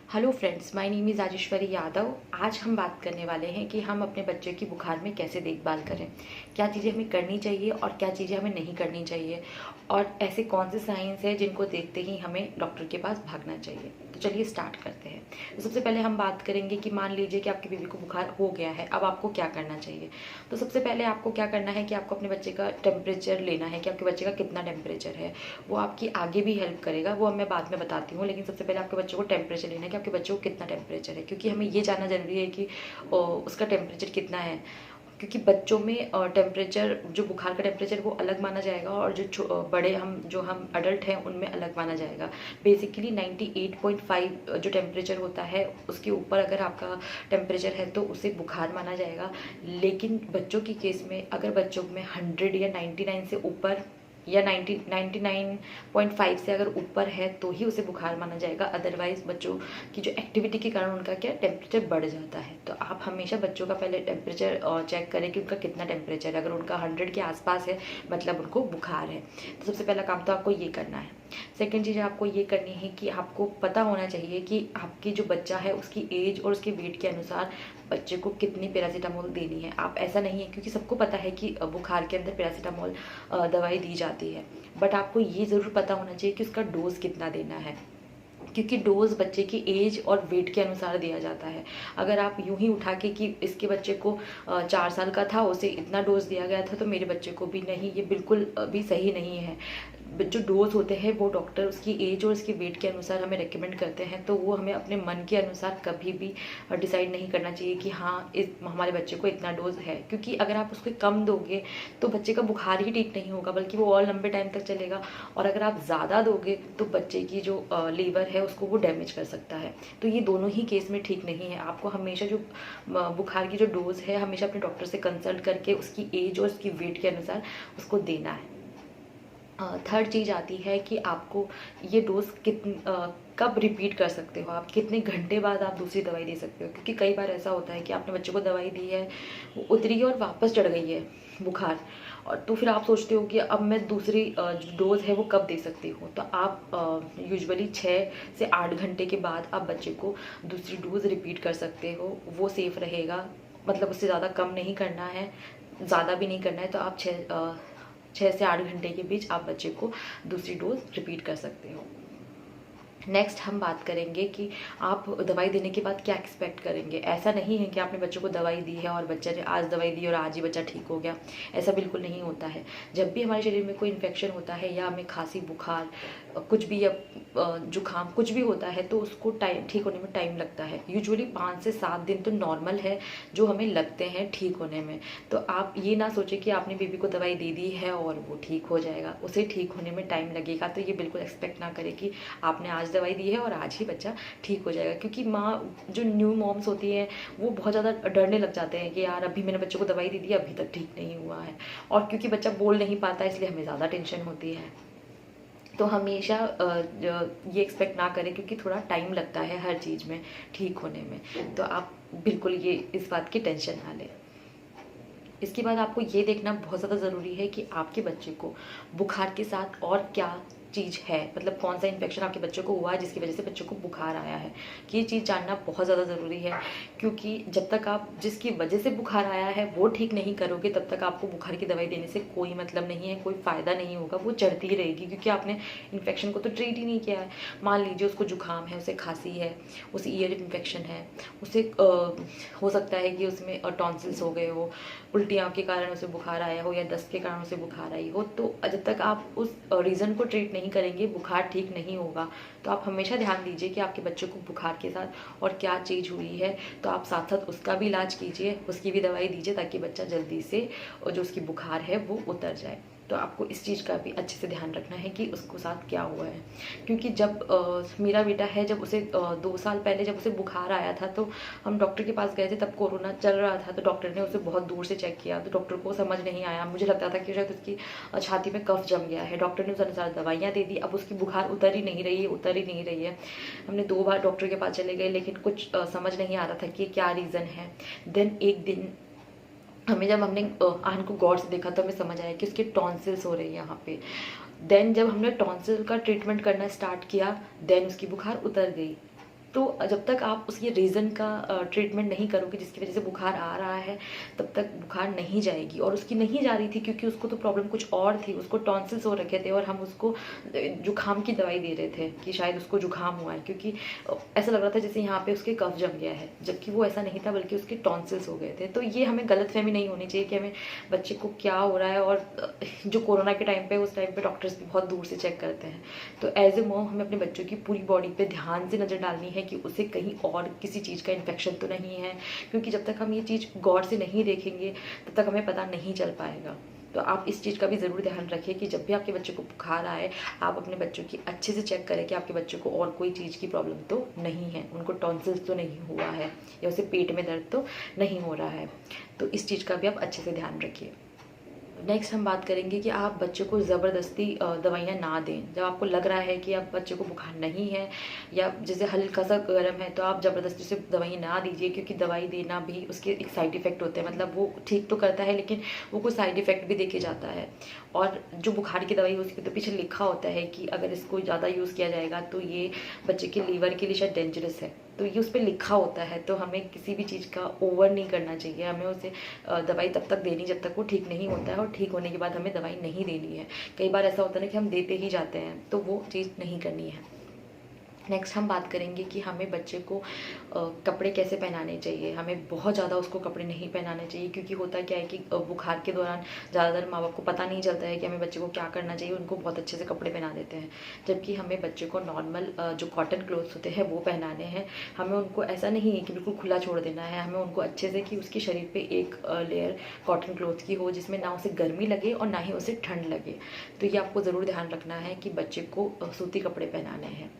Hello friends, my name is Rajeshwari Yadav. आज हम बात करने वाले हैं कि हम अपने बच्चे की बुखार में कैसे देखभाल करें, क्या चीज़ें हमें करनी चाहिए और क्या चीज़ें हमें नहीं करनी चाहिए, और ऐसे कौन से साइंस हैं जिनको देखते ही हमें डॉक्टर के पास भागना चाहिए। तो चलिए स्टार्ट करते हैं। तो सबसे पहले हम बात करेंगे कि मान लीजिए कि आपकी बेबी को बुखार हो गया है, अब आपको क्या करना चाहिए। तो सबसे पहले आपको क्या करना है कि आपको अपने बच्चे का टेम्परेचर लेना है कि आपके बच्चे का कितना टेम्परेचर है। वो आपकी आगे भी हेल्प करेगा, वो मैं बाद में बताती हूँ, लेकिन सबसे पहले आपके बच्चे को टेम्परेचर लेना है कि आपके बच्चे को कितना टेम्परेचर है, क्योंकि हमें ये जानना ज़रूरी है कि उसका टेम्परेचर कितना है। क्योंकि बच्चों में टेम्परेचर, जो बुखार का टेम्परेचर वो अलग माना जाएगा, और बड़े हम अडल्ट हैं उनमें अलग माना जाएगा। बेसिकली 98.5 जो टेम्परेचर होता है उसके ऊपर अगर आपका टेम्परेचर है तो उसे बुखार माना जाएगा। लेकिन बच्चों की केस में अगर बच्चों में 100 या 99 से ऊपर या 99.5 से अगर ऊपर है तो ही उसे बुखार माना जाएगा। अदरवाइज बच्चों की जो एक्टिविटी के कारण उनका क्या टेम्परेचर बढ़ जाता है। तो आप हमेशा बच्चों का पहले टेम्परेचर चेक करें कि उनका कितना टेम्परेचर है। अगर उनका 100 के आसपास है मतलब उनको बुखार है। तो सबसे पहला काम तो आपको ये करना है। सेकेंड चीज़ आपको ये करनी है कि आपको पता होना चाहिए कि आपकी जो बच्चा है उसकी एज और उसके वेट के अनुसार बच्चे को कितनी पैरासीटामोल देनी है। आप ऐसा नहीं है, क्योंकि सबको पता है कि बुखार के अंदर पैरासीटामोल दवाई दी जाती है, बट आपको ये ज़रूर पता होना चाहिए कि उसका डोज कितना देना है, क्योंकि डोज बच्चे की एज और वेट के अनुसार दिया जाता है। अगर आप यूं ही उठा के कि इसके बच्चे को 4 साल का था उसे इतना डोज दिया गया था तो मेरे बच्चे को भी नहीं, ये बिल्कुल भी सही नहीं है। जो डोज होते हैं वो डॉक्टर उसकी एज और उसके वेट के अनुसार हमें रेकमेंड करते हैं, तो वो हमें अपने मन के अनुसार कभी भी डिसाइड नहीं करना चाहिए कि हाँ इस हमारे बच्चे को इतना डोज है। क्योंकि अगर आप उसको कम दोगे तो बच्चे का बुखार ही ठीक नहीं होगा, बल्कि वो और लंबे टाइम तक चलेगा। और अगर आप ज़्यादा दोगे तो बच्चे की जो लीवर है उसको वो डैमेज कर सकता है। तो ये दोनों ही केस में ठीक नहीं है। आपको हमेशा जो बुखार की जो डोज है हमेशा अपने डॉक्टर से कंसल्ट करके उसकी एज और उसकी वेट के अनुसार उसको देना है। थर्ड चीज़ आती है कि आपको ये डोज कब रिपीट कर सकते हो, आप कितने घंटे बाद आप दूसरी दवाई दे सकते हो। क्योंकि कई बार ऐसा होता है कि आपने बच्चे को दवाई दी है, वो उतरी है और वापस चढ़ गई है बुखार, और तो फिर आप सोचते हो कि अब मैं दूसरी जो डोज है वो कब दे सकती हूँ। तो आप यूजुअली 6 से 8 घंटे के बाद आप बच्चे को दूसरी डोज रिपीट कर सकते हो, वो सेफ़ रहेगा। मतलब उससे ज़्यादा कम नहीं करना है, ज़्यादा भी नहीं करना है। तो आप 6 से 8 घंटे के बीच आप बच्चे को दूसरी डोज रिपीट कर सकते हो। नेक्स्ट हम बात करेंगे कि आप दवाई देने के बाद क्या एक्सपेक्ट करेंगे। ऐसा नहीं है कि आपने बच्चों को दवाई दी है और बच्चे ने आज दवाई दी और आज ही बच्चा ठीक हो गया, ऐसा बिल्कुल नहीं होता है। जब भी हमारे शरीर में कोई इन्फेक्शन होता है या हमें खांसी बुखार कुछ भी या जुकाम कुछ भी होता है तो उसको टाइम ठीक होने में टाइम लगता है। यूजुअली 5 से 7 दिन तो नॉर्मल है जो हमें लगते हैं ठीक होने में। तो आप ये ना सोचें कि आपने बेबी को दवाई दे दी है और वो ठीक हो जाएगा, उसे ठीक होने में टाइम लगेगा। तो ये बिल्कुल एक्सपेक्ट ना करें कि आपने आज दवाई दी है और आज ही बच्चा ठीक हो जाएगा। क्योंकि माँ जो न्यू मॉम्स होती हैं वो बहुत ज़्यादा डरने लग जाते हैं कि यार अभी मैंने बच्चे को दवाई दे दी अभी तक ठीक नहीं हुआ है, और क्योंकि बच्चा बोल नहीं पाता इसलिए हमें ज़्यादा टेंशन होती है। तो हमेशा ये एक्सपेक्ट ना करें, क्योंकि थोड़ा टाइम लगता है हर चीज़ में ठीक होने में। तो आप बिल्कुल ये इस बात की टेंशन ना लें। इसके बाद आपको ये देखना बहुत ज़्यादा ज़रूरी है कि आपके बच्चे को बुखार के साथ और क्या चीज़ है, मतलब कौन सा इन्फेक्शन आपके बच्चे को हुआ है जिसकी वजह से बच्चे को बुखार आया है। ये चीज़ जानना बहुत ज़्यादा ज़रूरी है, क्योंकि जब तक आप जिसकी वजह से बुखार आया है वो ठीक नहीं करोगे तब तक आपको बुखार की दवाई देने से कोई मतलब नहीं है, कोई फ़ायदा नहीं होगा, वो चढ़ती ही रहेगी। क्योंकि आपने इन्फेक्शन को तो ट्रीट ही नहीं किया है। मान लीजिए उसको जुकाम है, उसे खांसी है, उसे ईयर इन्फेक्शन है, उसे हो सकता है कि उसमें टॉन्सिल्स हो गए हो, उल्टियाँ के कारण उसे बुखार आया हो या दस्त के कारण उसे बुखार आई हो। तो जब तक आप उस रीज़न को ट्रीट नहीं करेंगे बुखार ठीक नहीं होगा। तो आप हमेशा ध्यान दीजिए कि आपके बच्चे को बुखार के साथ और क्या चीज़ हुई है, तो आप साथ साथ उसका भी इलाज कीजिए, उसकी भी दवाई दीजिए, ताकि बच्चा जल्दी से जो उसकी बुखार है वो उतर जाए। तो आपको इस चीज़ का भी अच्छे से ध्यान रखना है कि उसको साथ क्या हुआ है। क्योंकि जब मेरा बेटा है, जब उसे 2 साल पहले जब उसे बुखार आया था तो हम डॉक्टर के पास गए थे, तब कोरोना चल रहा था। तो डॉक्टर ने उसे बहुत दूर से चेक किया, तो डॉक्टर को समझ नहीं आया। मुझे लगता था कि शायद उसकी छाती में कफ जम गया है। डॉक्टर ने उस अनुसार दवाइयाँ दे दी, अब उसकी बुखार उतर ही नहीं रही है, उतर ही नहीं रही है। हमने 2 बार डॉक्टर के पास चले गए, लेकिन कुछ समझ नहीं आ रहा था कि क्या रीज़न है। देन एक दिन जब हमने आहन को गौर से देखा तो हमें समझ आया कि उसके टॉन्सिल्स हो रही है यहाँ पे। देन जब हमने टॉन्सिल का ट्रीटमेंट करना स्टार्ट किया, देन उसकी बुखार उतर गई। तो जब तक आप उसके रीज़न का ट्रीटमेंट नहीं करोगे जिसकी वजह से बुखार आ रहा है, तब तक बुखार नहीं जाएगी। और उसकी नहीं जा रही थी क्योंकि उसको तो प्रॉब्लम कुछ और थी, उसको टॉन्सिल्स हो रखे थे और हम उसको जुकाम की दवाई दे रहे थे कि शायद उसको जुकाम हुआ है, क्योंकि ऐसा लग रहा था जैसे यहाँ पे उसके कफ जम गया है, जबकि वो ऐसा नहीं था, बल्कि उसके टॉन्सिल्स हो गए थे। तो ये हमें गलतफहमी नहीं होनी चाहिए कि हमें बच्चे को क्या हो रहा है। और जो कोरोना के टाइम पे, उस टाइम पे डॉक्टर्स भी बहुत दूर से चेक करते हैं। तो एज ए मॉम हमें अपने बच्चों की पूरी बॉडी पे ध्यान से नज़र डालनी है कि उसे कहीं और किसी चीज़ का इन्फेक्शन तो नहीं है, क्योंकि जब तक हम ये चीज़ गौर से नहीं देखेंगे तब तक हमें पता नहीं चल पाएगा। तो आप इस चीज़ का भी ज़रूर ध्यान रखिए कि जब भी आपके बच्चे को बुखार आए, आप अपने बच्चों की अच्छे से चेक करें कि आपके बच्चों को और कोई चीज़ की प्रॉब्लम तो नहीं है, उनको टॉन्सिल्स तो नहीं हुआ है या उसे पेट में दर्द तो नहीं हो रहा है। तो इस चीज़ का भी आप अच्छे से ध्यान रखिए। नेक्स्ट हम बात करेंगे कि आप बच्चे को ज़बरदस्ती दवाइयाँ ना दें। जब आपको लग रहा है कि आप बच्चे को बुखार नहीं है या जैसे हल्का सा गर्म है, तो आप ज़बरदस्ती से दवाई ना दीजिए, क्योंकि दवाई देना भी उसके एक साइड इफ़ेक्ट होते हैं। मतलब वो ठीक तो करता है लेकिन वो कुछ साइड इफ़ेक्ट भी देके जाता है। और जो बुखार की दवाई उसके तो पीछे लिखा होता है कि अगर इसको ज़्यादा यूज़ किया जाएगा तो ये बच्चे के लीवर के लिए शायद डेंजरस है। तो ये उस पर लिखा होता है, तो हमें किसी भी चीज़ का ओवर नहीं करना चाहिए। हमें उसे दवाई तब तक देनी जब तक वो ठीक नहीं होता है, और ठीक होने के बाद हमें दवाई नहीं देनी है। कई बार ऐसा होता है ना कि हम देते ही जाते हैं, तो वो चीज़ नहीं करनी है। नेक्स्ट हम बात करेंगे कि हमें बच्चे को कपड़े कैसे पहनाने चाहिए। हमें बहुत ज़्यादा उसको कपड़े नहीं पहनाने चाहिए, क्योंकि होता क्या है कि बुखार के दौरान ज़्यादातर माँ बाप को पता नहीं चलता है कि हमें बच्चे को क्या करना चाहिए, उनको बहुत अच्छे से कपड़े पहना देते हैं। जबकि हमें बच्चे को नॉर्मल जो कॉटन क्लोथ्स होते हैं वो पहनाने हैं। हमें उनको ऐसा नहीं है कि बिल्कुल खुला छोड़ देना है, हमें उनको अच्छे से कि उसके शरीर पर एक लेयर कॉटन क्लोथ की हो, जिसमें ना उसे गर्मी लगे और ना ही उसे ठंड लगे। तो ये आपको ज़रूर ध्यान रखना है कि बच्चे को सूती कपड़े पहनाने हैं।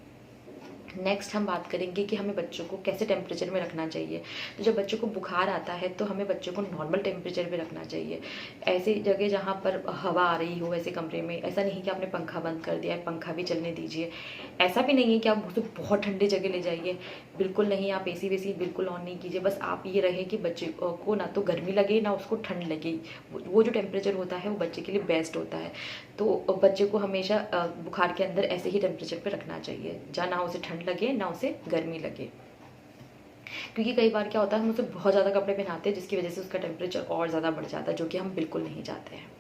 नेक्स्ट हम बात करेंगे कि हमें बच्चों को कैसे टेम्परेचर में रखना चाहिए। तो जब बच्चों को बुखार आता है तो हमें बच्चों को नॉर्मल टेम्परेचर में रखना चाहिए। ऐसी जगह जहाँ पर हवा आ रही हो, ऐसे कमरे में। ऐसा नहीं कि आपने पंखा बंद कर दिया है, पंखा भी चलने दीजिए। ऐसा भी नहीं है कि आप उसे बहुत ठंडी जगह ले जाइए, बिल्कुल नहीं। आप एसी वेसी बिल्कुल ऑन नहीं कीजिए। बस आप ये रहे कि बच्चे को ना तो गर्मी लगे ना उसको ठंड लगे। वो जो टेम्परेचर होता है वो बच्चे के लिए बेस्ट होता है। तो बच्चे को हमेशा बुखार के अंदर ऐसे ही टेम्परेचर पे रखना चाहिए, जहाँ ना उसे ठंड लगे ना उसे गर्मी लगे। क्योंकि कई बार क्या होता है, हम उसे बहुत ज़्यादा कपड़े पहनाते हैं जिसकी वजह से उसका टेम्परेचर और ज़्यादा बढ़ जाता है, जो कि हम बिल्कुल नहीं चाहते हैं।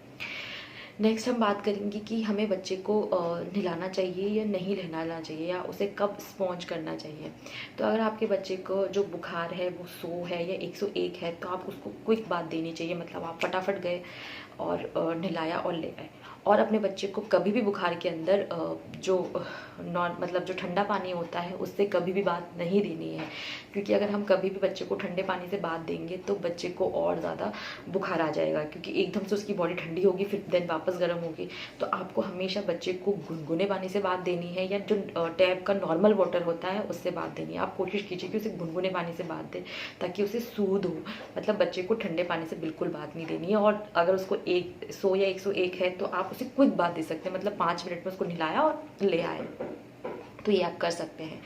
नेक्स्ट हम बात करेंगे कि हमें बच्चे को नहलाना चाहिए या नहीं नहलाना चाहिए, या उसे कब स्पॉन्ज करना चाहिए। तो अगर आपके बच्चे को जो बुखार है वो 100 है या 101 है, तो आप उसको क्विक बात देनी चाहिए। मतलब आप फटाफट गए और नहलाया और ले आए। और अपने बच्चे को कभी भी बुखार के अंदर जो मतलब जो ठंडा पानी होता है उससे कभी भी बात नहीं देनी है, क्योंकि अगर हम कभी भी बच्चे को ठंडे पानी से बात देंगे तो बच्चे को और ज़्यादा बुखार आ जाएगा, क्योंकि एकदम से उसकी बॉडी ठंडी होगी फिर देन वापस गर्म होगी। तो आपको हमेशा बच्चे को गुनगुने पानी से बात देनी है, या जो टैप का नॉर्मल वाटर होता है उससे बात देनी है। आप कोशिश कीजिए कि उसे गुनगुने पानी से बात दें, ताकि उसे सूद हो। मतलब बच्चे को ठंडे पानी से बिल्कुल बात नहीं देनी है। और अगर उसको 100 या 101 है तो आप उसे क्विक बात दे सकते हैं, मतलब 5 मिनट में उसको नहलाया और ले आए। तो ये आप कर सकते हैं।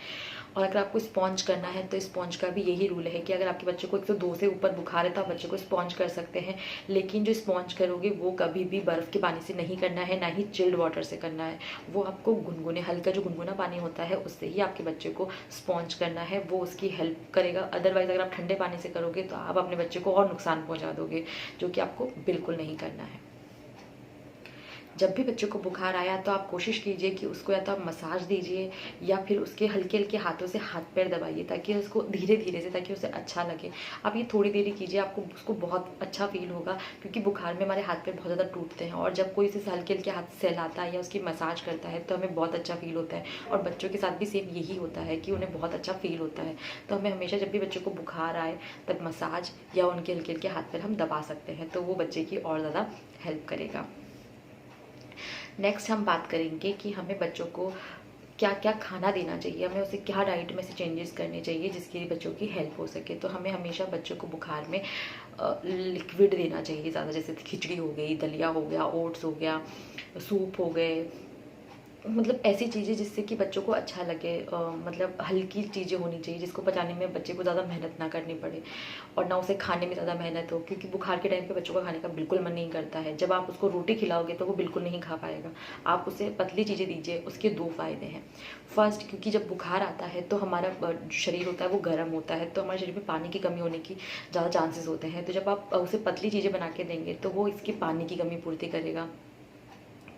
और अगर आपको स्पॉन्ज करना है तो स्पॉन्ज का भी यही रूल है कि अगर आपके बच्चे को 102 से ऊपर बुखार है तो आप बच्चे को स्पॉन्ज कर सकते हैं, लेकिन जो स्पॉन्ज करोगे वो कभी भी बर्फ़ के पानी से नहीं करना है, ना ही चिल्ड वाटर से करना है। वो आपको गुनगुने हल्का जो गुनगुना पानी होता है उससे ही आपके बच्चे को स्पॉन्ज करना है, वो उसकी हेल्प करेगा। अदरवाइज़ अगर आप ठंडे पानी से करोगे तो आप अपने बच्चे को और नुकसान पहुँचा दोगे, जो कि आपको बिल्कुल नहीं करना है। जब भी बच्चे को बुखार आया तो आप कोशिश कीजिए कि उसको या तो आप मसाज दीजिए या फिर उसके हल्के हल्के हाथों से हाथ पैर दबाइए, ताकि उसको धीरे धीरे से, ताकि उसे अच्छा लगे। आप ये थोड़ी देरी कीजिए, आपको उसको बहुत अच्छा फील होगा, क्योंकि बुखार में हमारे हाथ पैर बहुत ज़्यादा टूटते हैं। और जब कोई इसे हल्के हल्के हाथ से सहलाता है या उसकी मसाज करता है तो हमें बहुत अच्छा फील होता है। और बच्चों के साथ भी सेम यही होता है कि उन्हें बहुत अच्छा फील होता है। तो हमें हमेशा जब भी बच्चों को बुखार आए तब मसाज या उनके हल्के हल्के हाथ पैर हम दबा सकते हैं, तो वो बच्चे की और ज़्यादा हेल्प करेगा। नेक्स्ट हम बात करेंगे कि हमें बच्चों को क्या क्या खाना देना चाहिए, हमें उसे क्या डाइट में से चेंजेस करने चाहिए जिसके बच्चों की हेल्प हो सके। तो हमें हमेशा बच्चों को बुखार में लिक्विड देना चाहिए ज़्यादा, जैसे खिचड़ी हो गई, दलिया हो गया, ओट्स हो गया, सूप हो गए, मतलब ऐसी चीज़ें जिससे कि बच्चों को अच्छा लगे, मतलब हल्की चीज़ें होनी चाहिए जिसको पचाने में बच्चे को ज़्यादा मेहनत ना करनी पड़े और ना उसे खाने में ज़्यादा मेहनत हो, क्योंकि बुखार के टाइम पे बच्चों का खाने का बिल्कुल मन नहीं करता है। जब आप उसको रोटी खिलाओगे तो वो बिल्कुल नहीं खा पाएगा। आप उसे पतली चीज़ें दीजिए। उसके 2 फ़ायदे हैं। फर्स्ट, क्योंकि जब बुखार आता है तो हमारा जो शरीर होता है वो गर्म होता है, तो हमारे शरीर में पानी की कमी होने की ज़्यादा चांसेस होते हैं। तो जब आप उसे पतली चीज़ें बना के देंगे तो वो इसकी पानी की कमी पूर्ति करेगा,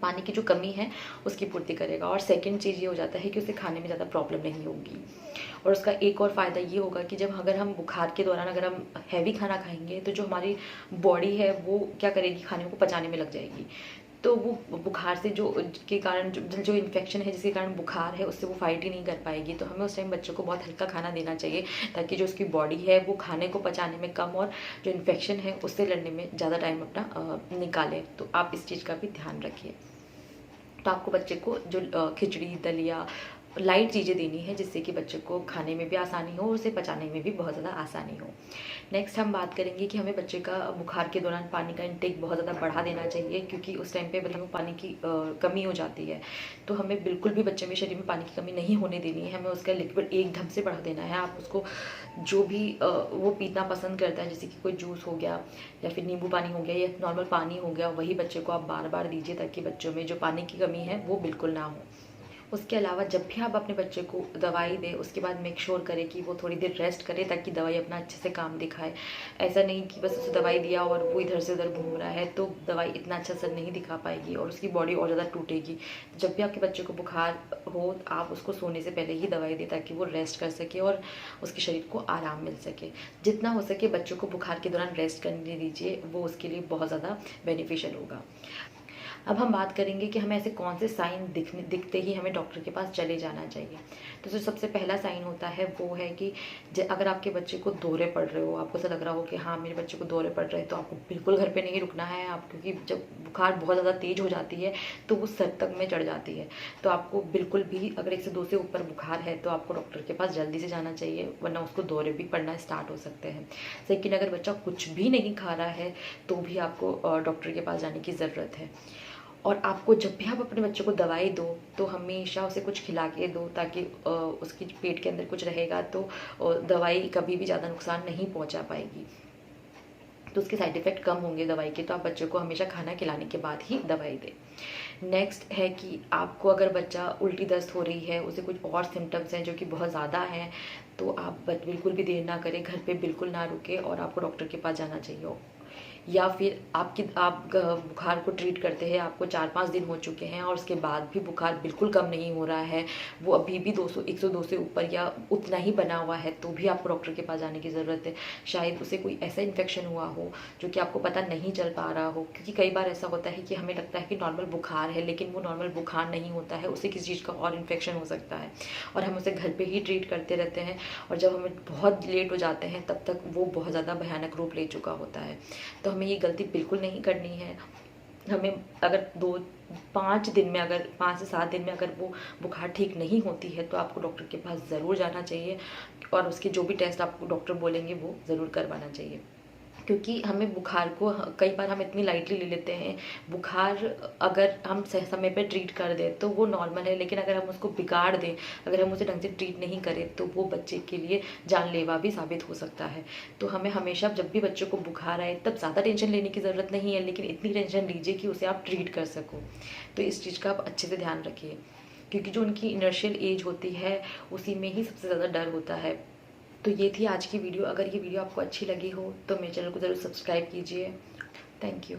पानी की जो कमी है उसकी पूर्ति करेगा। और सेकंड चीज़ ये हो जाता है कि उसे खाने में ज़्यादा प्रॉब्लम नहीं होगी। और उसका एक और फ़ायदा ये होगा कि जब अगर हम बुखार के दौरान अगर हम हैवी खाना खाएंगे तो जो हमारी बॉडी है वो क्या करेगी, खाने को पचाने में लग जाएगी। तो वो बुखार से जो के कारण जो इन्फेक्शन है जिसके कारण बुखार है उससे वो फाइट ही नहीं कर पाएगी। तो हमें उस टाइम बच्चों को बहुत हल्का खाना देना चाहिए ताकि जो उसकी बॉडी है वो खाने को पचाने में कम और जो इन्फेक्शन है उससे लड़ने में ज़्यादा टाइम अपना निकाले। तो आप इस चीज़ का भी ध्यान रखिए। तो आपको बच्चे को जो खिचड़ी, दलिया, लाइट चीज़ें देनी है जिससे कि बच्चे को खाने में भी आसानी हो और उसे पचाने में भी बहुत ज़्यादा आसानी हो। नेक्स्ट हम बात करेंगे कि हमें बच्चे का बुखार के दौरान पानी का इंटेक बहुत ज़्यादा बढ़ा देना चाहिए, क्योंकि उस टाइम पे बच्चे में पानी की कमी हो जाती है। तो हमें बिल्कुल भी बच्चे में शरीर में पानी की कमी नहीं होने देनी है। हमें उसका लिक्विड एकदम से बढ़ा देना है। आप उसको जो भी वो पीना पसंद करता है, जैसे कि कोई जूस हो गया या फिर नींबू पानी हो गया या नॉर्मल पानी हो गया, वही बच्चे को आप बार बार दीजिए ताकि बच्चों में जो पानी की कमी है वो बिल्कुल ना हो। उसके अलावा जब भी आप अपने बच्चे को दवाई दें उसके बाद मेक श्योर करें कि वो थोड़ी देर रेस्ट करे ताकि दवाई अपना अच्छे से काम दिखाए। ऐसा नहीं कि बस उसे दवाई दिया और वो इधर से उधर घूम रहा है, तो दवाई इतना अच्छा असर नहीं दिखा पाएगी और उसकी बॉडी और ज़्यादा टूटेगी। जब भी आपके बच्चे को बुखार हो आप उसको सोने से पहले ही दवाई दें ताकि वो रेस्ट कर सके और उसके शरीर को आराम मिल सके। जितना हो सके बच्चों को बुखार के दौरान रेस्ट करने दीजिए, वो उसके लिए बहुत ज़्यादा बेनिफिशियल होगा। अब हम बात करेंगे कि हमें ऐसे कौन से साइन दिखते ही हमें डॉक्टर के पास चले जाना चाहिए। तो जो सबसे पहला साइन होता है वो है कि अगर आपके बच्चे को दौरे पड़ रहे हो, आपको ऐसा लग रहा हो कि हाँ मेरे बच्चे को दौरे पड़ रहे हैं, तो आपको बिल्कुल घर पे नहीं रुकना है। आप क्योंकि जब बुखार बहुत ज़्यादा तेज हो जाती है तो वो सर तक में चढ़ जाती है। तो आपको बिल्कुल भी अगर 1 से 2 से ऊपर बुखार है तो आपको डॉक्टर के पास जल्दी से जाना चाहिए, वरना उसको दौरे भी पड़ना स्टार्ट हो सकते हैं। लेकिन अगर बच्चा कुछ भी नहीं खा रहा है तो भी आपको डॉक्टर के पास जाने की ज़रूरत है। और आपको जब भी आप अपने बच्चे को दवाई दो तो हमेशा उसे कुछ खिला के दो ताकि उसकी पेट के अंदर कुछ रहेगा तो दवाई कभी भी ज़्यादा नुकसान नहीं पहुंचा पाएगी, तो उसके साइड इफ़ेक्ट कम होंगे दवाई के। तो आप बच्चे को हमेशा खाना खिलाने के बाद ही दवाई दें। नेक्स्ट है कि आपको अगर बच्चा उल्टी दस्त हो रही है, उसे कुछ और सिम्टम्स हैं जो कि बहुत ज़्यादा हैं, तो आप बिल्कुल भी देर ना करें, घर पे बिल्कुल ना रुके और आपको डॉक्टर के पास जाना चाहिए। या फिर आप बुखार को ट्रीट करते हैं, आपको 4-5 दिन हो चुके हैं और उसके बाद भी बुखार बिल्कुल कम नहीं हो रहा है, वो अभी भी 102 से ऊपर या उतना ही बना हुआ है, तो भी आपको डॉक्टर के पास जाने की ज़रूरत है। शायद उसे कोई ऐसा इन्फेक्शन हुआ हो जो कि आपको पता नहीं चल पा रहा हो, क्योंकि कई बार ऐसा होता है कि हमें लगता है कि नॉर्मल बुखार है लेकिन वो नॉर्मल बुखार नहीं होता है, उसे किसी चीज़ का और इन्फेक्शन हो सकता है और हम उसे घर पर ही ट्रीट करते रहते हैं और जब हमें बहुत लेट हो जाते हैं तब तक वो बहुत ज़्यादा भयानक रूप ले चुका होता है। तो हमें ये गलती बिल्कुल नहीं करनी है। हमें अगर 5 से 7 दिन में अगर वो बुखार ठीक नहीं होती है तो आपको डॉक्टर के पास ज़रूर जाना चाहिए और उसके जो भी टेस्ट आपको डॉक्टर बोलेंगे वो ज़रूर करवाना चाहिए। क्योंकि हमें बुखार को कई बार हम इतनी लाइटली ले लेते हैं। बुखार अगर हम समय पे ट्रीट कर दें तो वो नॉर्मल है, लेकिन अगर हम उसको बिगाड़ दें, अगर हम उसे ढंग से ट्रीट नहीं करें तो वो बच्चे के लिए जानलेवा भी साबित हो सकता है। तो हमें हमेशा जब भी बच्चे को बुखार आए तब ज़्यादा टेंशन लेने की ज़रूरत नहीं है, लेकिन इतनी टेंशन लीजिए कि उसे आप ट्रीट कर सको। तो इस चीज़ का आप अच्छे से ध्यान रखिए, क्योंकि जो उनकी इनर्शियल एज होती है उसी में ही सबसे ज़्यादा डर होता है। तो ये थी आज की वीडियो। अगर ये वीडियो आपको अच्छी लगी हो तो मेरे चैनल को ज़रूर सब्सक्राइब कीजिए। Thank you.